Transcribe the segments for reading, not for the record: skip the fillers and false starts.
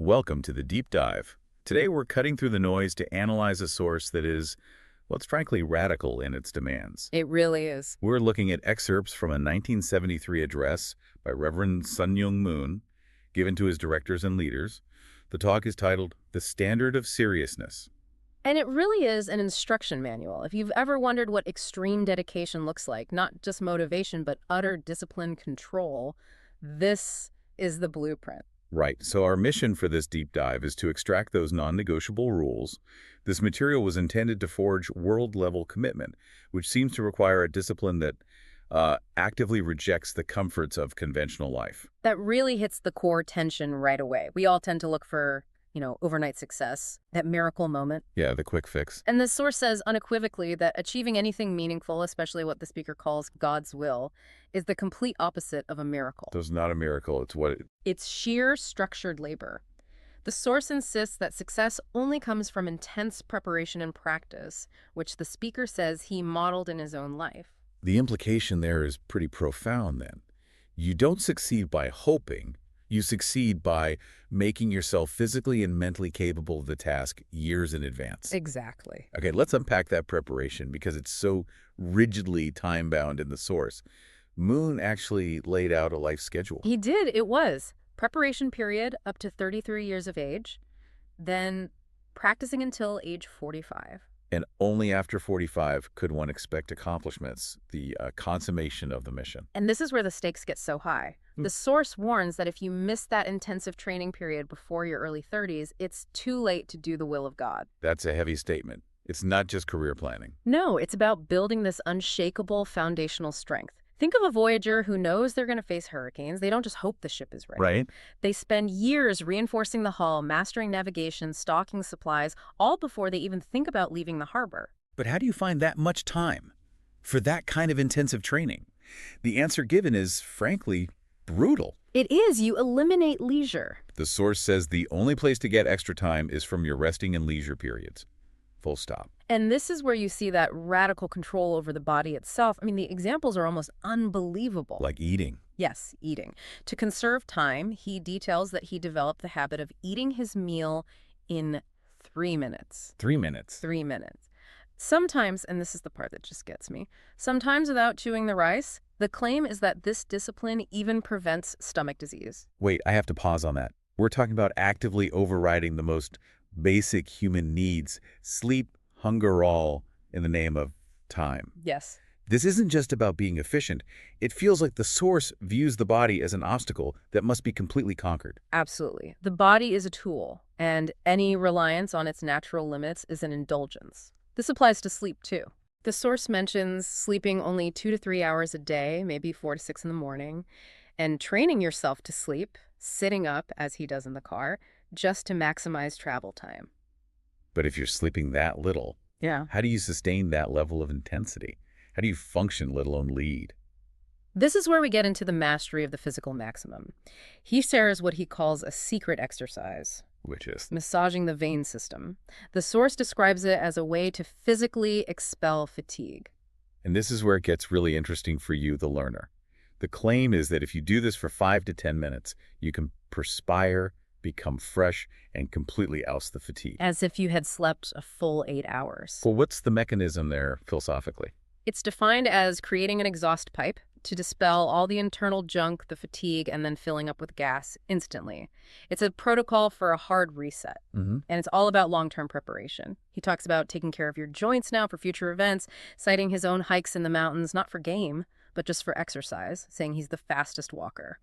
Welcome to the Deep Dive. Today we're cutting through the noise to analyze a source that is, well, it's frankly radical in its demands. It really is. We're looking at excerpts from a 1973 address by Reverend Sun Myung Moon, given to his directors and leaders. The talk is titled, "The Standard of Seriousness." And it really is an instruction manual. If you've ever wondered what extreme dedication looks like, not just motivation, but utter discipline control, this is the blueprint. Right, so our mission for this deep dive is to extract those non-negotiable rules. This material was intended to forge world-level commitment, which seems to require a discipline that actively rejects the comforts of conventional life. That really hits the core tension right away. We all tend to look for, overnight success, that miracle moment. Yeah, the quick fix. And the source says unequivocally that achieving anything meaningful, especially what the speaker calls God's will, is the complete opposite of a miracle. So it's not a miracle, it's what It's sheer structured labor. The source insists that success only comes from intense preparation and practice, which the speaker says he modeled in his own life. The implication there is pretty profound then. You don't succeed by hoping, you succeed by making yourself physically and mentally capable of the task years in advance. Exactly. Okay, let's unpack that preparation because it's so rigidly time-bound in the source. Moon actually laid out a life schedule. He did. It was preparation period up to 33 years of age, then practicing until age 45. And only after 45 could one expect accomplishments, the consummation of the mission. And this is where the stakes get so high. The source warns that if you miss that intensive training period before your early 30s, it's too late to do the will of God. That's a heavy statement. It's not just career planning. No, it's about building this unshakable foundational strength. Think of a voyager who knows they're going to face hurricanes. They don't just hope the ship is ready. Right? They spend years reinforcing the hull, mastering navigation, stocking supplies, all before they even think about leaving the harbor. But how do you find that much time for that kind of intensive training? The answer given is, frankly, brutal. It is. You eliminate leisure. The source says the only place to get extra time is from your resting and leisure periods. Full stop. And this is where you see that radical control over the body itself. I mean, the examples are almost unbelievable. Like eating. Yes, eating. To conserve time, he details that he developed the habit of eating his meal in 3 minutes. 3 minutes. 3 minutes. Sometimes, and this is the part that just gets me, sometimes without chewing the rice. The claim is that this discipline even prevents stomach disease. Wait, I have to pause on that. We're talking about actively overriding the most basic human needs, sleep, hunger, all in the name of time. Yes. This isn't just about being efficient. It feels like the source views the body as an obstacle that must be completely conquered. Absolutely. The body is a tool, and any reliance on its natural limits is an indulgence. This applies to sleep, too. The source mentions sleeping only 2 to 3 hours a day, maybe 4 to 6 in the morning, and training yourself to sleep, sitting up, as he does in the car, just to maximize travel time. But if you're sleeping that little, Yeah. how do you sustain that level of intensity? How do you function, let alone lead? This is where we get into the mastery of the physical maximum. He shares what he calls a secret exercise, Which is, massaging the vein system. The source describes it as a way to physically expel fatigue. and this is where it gets really interesting for you, the learner. The claim is that if you do this for 5 to 10 minutes, you can perspire, become fresh, and completely oust the fatigue. As if you had slept a full 8 hours. Well, what's the mechanism there philosophically? It's defined as creating an exhaust pipe to dispel all the internal junk, the fatigue, and then filling up with gas instantly. It's a protocol for a hard reset, and it's all about long-term preparation. He talks about taking care of your joints now for future events, citing his own hikes in the mountains, not for game, but just for exercise, saying he's the fastest walker.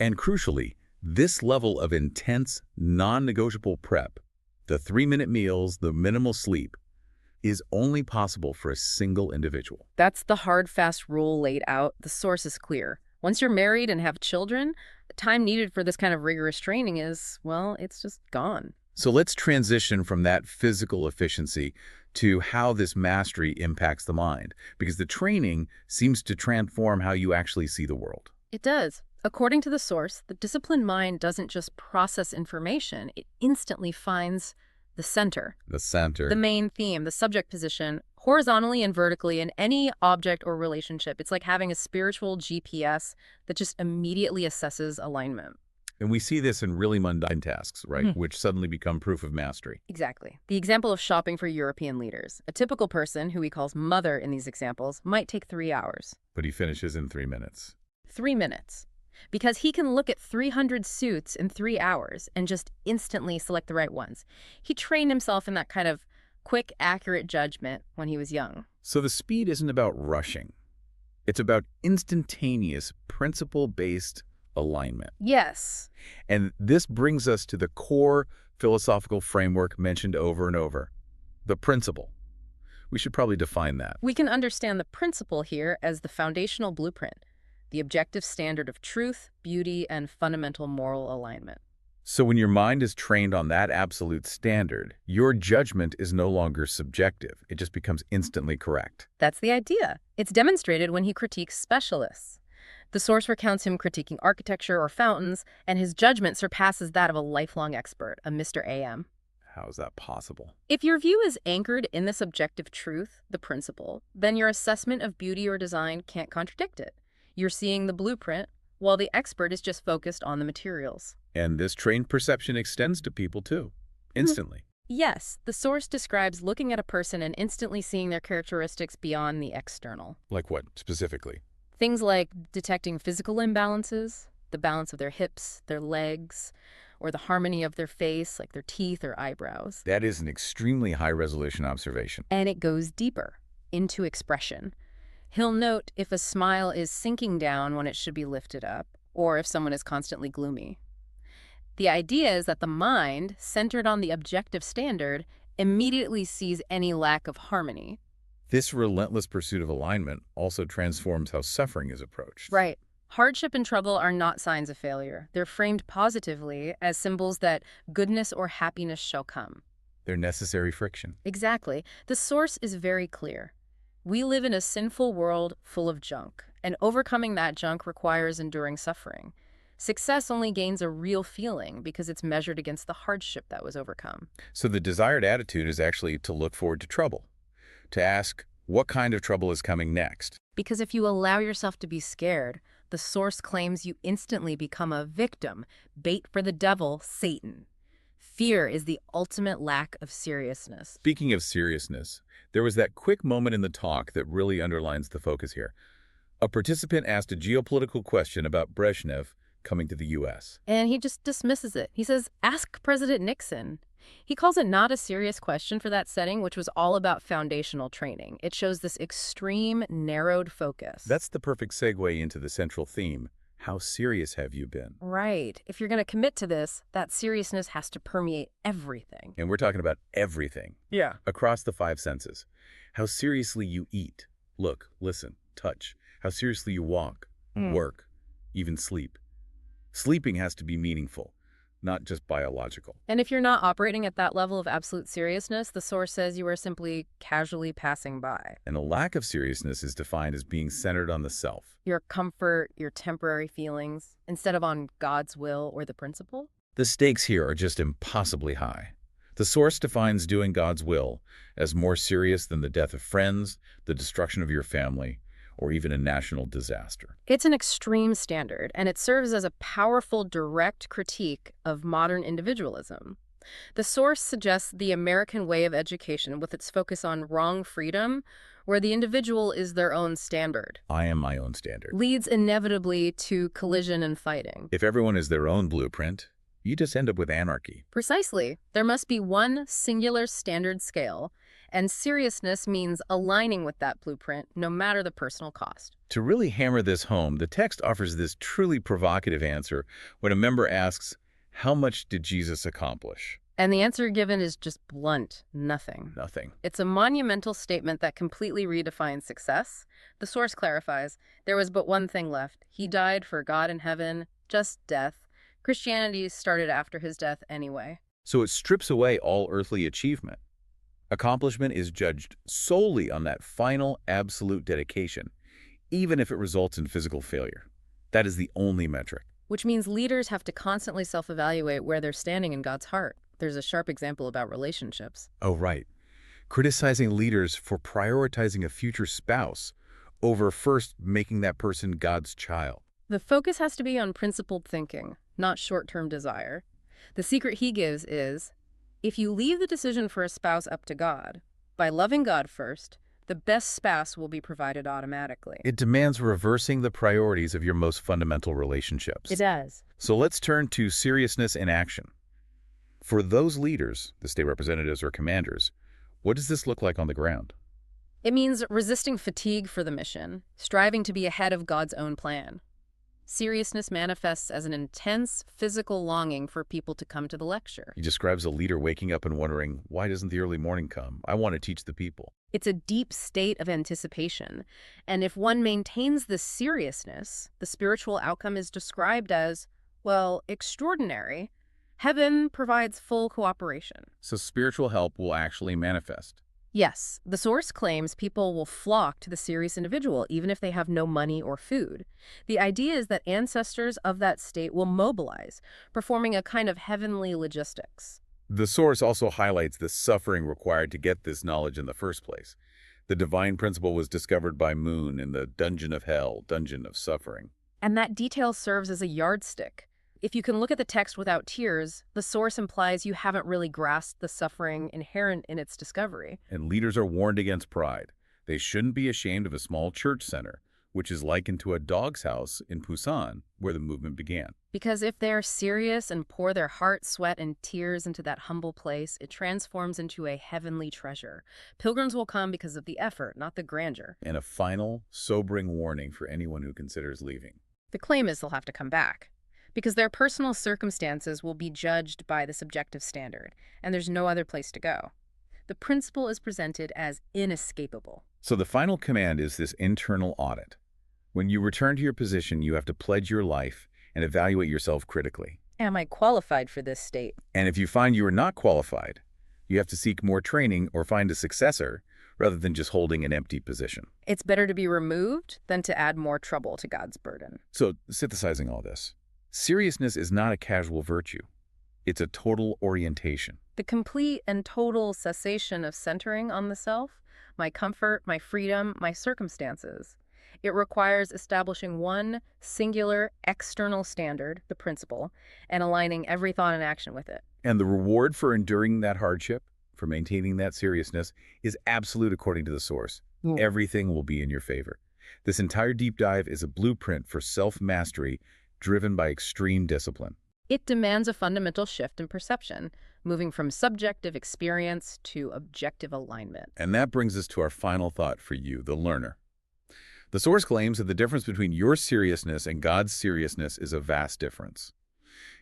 And crucially, this level of intense, non-negotiable prep, the 3-minute meals, the minimal sleep, is only possible for a single individual. That's the hard, fast rule laid out. The source is clear. Once you're married and have children, the time needed for this kind of rigorous training is, well, it's just gone. So let's transition from that physical efficiency to how this mastery impacts the mind, because the training seems to transform how you actually see the world. It does. According to the source, the disciplined mind doesn't just process information, it instantly finds the center, The center. the main theme, the subject position, horizontally and vertically in any object or relationship. It's like having a spiritual GPS that just immediately assesses alignment. And we see this in really mundane tasks, right, Mhm. which suddenly become proof of mastery. Exactly. The example of shopping for European leaders. A typical person, who he calls mother in these examples, might take 3 hours. But he finishes in 3 minutes. 3 minutes. Because he can look at 300 suits in 3 hours and just instantly select the right ones. He trained himself in that kind of quick, accurate judgment when he was young. So the speed isn't about rushing. It's about instantaneous, principle-based alignment. Yes. And this brings us to the core philosophical framework mentioned over and over, the principle. We should probably define that. We can understand the principle here as the foundational blueprint, the objective standard of truth, beauty, and fundamental moral alignment. So when your mind is trained on that absolute standard, your judgment is no longer subjective. It just becomes instantly correct. That's the idea. It's demonstrated when he critiques specialists. The source recounts him critiquing architecture or fountains, and his judgment surpasses that of a lifelong expert, a Mr. AM. How is that possible? If your view is anchored in this objective truth, the principle, then your assessment of beauty or design can't contradict it. You're seeing the blueprint, while the expert is just focused on the materials. And this trained perception extends to people too, instantly. Yes, the source describes looking at a person and instantly seeing their characteristics beyond the external. Like what, specifically? Things like detecting physical imbalances, the balance of their hips, their legs, or the harmony of their face, like their teeth or eyebrows. That is an extremely high-resolution observation. And it goes deeper, into expression. He'll note if a smile is sinking down when it should be lifted up, or if someone is constantly gloomy. The idea is that the mind, centered on the objective standard, immediately sees any lack of harmony. This relentless pursuit of alignment also transforms how suffering is approached. Right. Hardship and trouble are not signs of failure. They're framed positively as symbols that goodness or happiness shall come. They're necessary friction. Exactly. The source is very clear. We live in a sinful world full of junk, and overcoming that junk requires enduring suffering. Success only gains a real feeling because it's measured against the hardship that was overcome. So the desired attitude is actually to look forward to trouble, to ask what kind of trouble is coming next. Because if you allow yourself to be scared, the source claims you instantly become a victim, bait for the devil, Satan. Fear is the ultimate lack of seriousness. Speaking of seriousness, there was that quick moment in the talk that really underlines the focus here. A participant asked a geopolitical question about Brezhnev coming to the U.S. And he just dismisses it. He says, ask President Nixon. He calls it not a serious question for that setting, which was all about foundational training. It shows this extreme, narrowed focus. That's the perfect segue into the central theme. How serious have you been? Right. If you're going to commit to this, that seriousness has to permeate everything. And we're talking about everything. Yeah. Across the 5 senses. How seriously you eat, look, listen, touch. How seriously you walk, work, even sleep. Sleeping has to be meaningful, not just biological. And if you're not operating at that level of absolute seriousness, the source says you are simply casually passing by. And a lack of seriousness is defined as being centered on the self. Your comfort, your temporary feelings, instead of on God's will or the principle. The stakes here are just impossibly high. The source defines doing God's will as more serious than the death of friends, the destruction of your family, or even a national disaster. It's an extreme standard, and it serves as a powerful, direct critique of modern individualism. The source suggests the American way of education, with its focus on wrong freedom, where the individual is their own standard, I am my own standard. leads inevitably to collision and fighting. If everyone is their own blueprint, you just end up with anarchy. Precisely. There must be one singular standard scale, and seriousness means aligning with that blueprint, no matter the personal cost. To really hammer this home, the text offers this truly provocative answer when a member asks, how much did Jesus accomplish? And the answer given is just blunt: nothing. Nothing. It's a monumental statement that completely redefines success. The source clarifies, there was but one thing left. He died for God in heaven, just death. Christianity started after his death anyway. So it strips away all earthly achievement. Accomplishment is judged solely on that final, absolute dedication, even if it results in physical failure. That is the only metric. Which means leaders have to constantly self-evaluate where they're standing in God's heart. There's a sharp example about relationships. Oh, right. Criticizing leaders for prioritizing a future spouse over first making that person God's child. The focus has to be on principled thinking, not short-term desire. The secret he gives is, if you leave the decision for a spouse up to God, by loving God first, the best spouse will be provided automatically. It demands reversing the priorities of your most fundamental relationships. It does. So let's turn to seriousness in action. For those leaders, the state representatives or commanders, what does this look like on the ground? It means resisting fatigue for the mission, striving to be ahead of God's own plan. Seriousness manifests as an intense physical longing for people to come to the lecture. He describes a leader waking up and wondering, why doesn't the early morning come? I want to teach the people. It's a deep state of anticipation, and if one maintains this seriousness, the spiritual outcome is described as, well, extraordinary. Heaven provides full cooperation. So spiritual help will actually manifest. Yes, the source claims people will flock to the serious individual even if they have no money or food. The idea is that ancestors of that state will mobilize, performing a kind of heavenly logistics. The source also highlights the suffering required to get this knowledge in the first place. The divine principle was discovered by Moon in the dungeon of hell, dungeon of suffering. And that detail serves as a yardstick. If you can look at the text without tears, the source implies you haven't really grasped the suffering inherent in its discovery. And leaders are warned against pride. They shouldn't be ashamed of a small church center, which is likened to a dog's house in Busan, where the movement began. Because if they're serious and pour their heart, sweat, and tears into that humble place, it transforms into a heavenly treasure. Pilgrims will come because of the effort, not the grandeur. And a final, sobering warning for anyone who considers leaving. The claim is they'll have to come back, because their personal circumstances will be judged by the subjective standard, and there's no other place to go. The principle is presented as inescapable. So the final command is this internal audit. When you return to your position, you have to pledge your life and evaluate yourself critically. Am I qualified for this state? And if you find you are not qualified, you have to seek more training or find a successor rather than just holding an empty position. It's better to be removed than to add more trouble to God's burden. So, synthesizing all this, seriousness is not a casual virtue. It's a total orientation. The complete and total cessation of centering on the self, my comfort, my freedom, my circumstances. It requires establishing one singular external standard, the principle, and aligning every thought and action with it. And the reward for enduring that hardship, for maintaining that seriousness, is absolute according to the source. Everything will be in your favor. This entire deep dive is a blueprint for self-mastery driven by extreme discipline. It demands a fundamental shift in perception, moving from subjective experience to objective alignment. And that brings us to our final thought for you, the learner. The source claims that the difference between your seriousness and God's seriousness is a vast difference.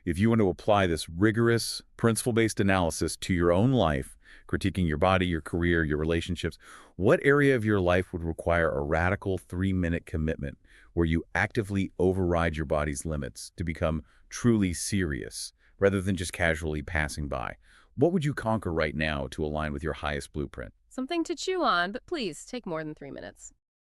If you want to apply this rigorous, principle-based analysis to your own life, critiquing your body, your career, your relationships, what area of your life would require a radical 3-minute commitment where you actively override your body's limits to become truly serious rather than just casually passing by? What would you conquer right now to align with your highest blueprint? Something to chew on, but please take more than 3 minutes.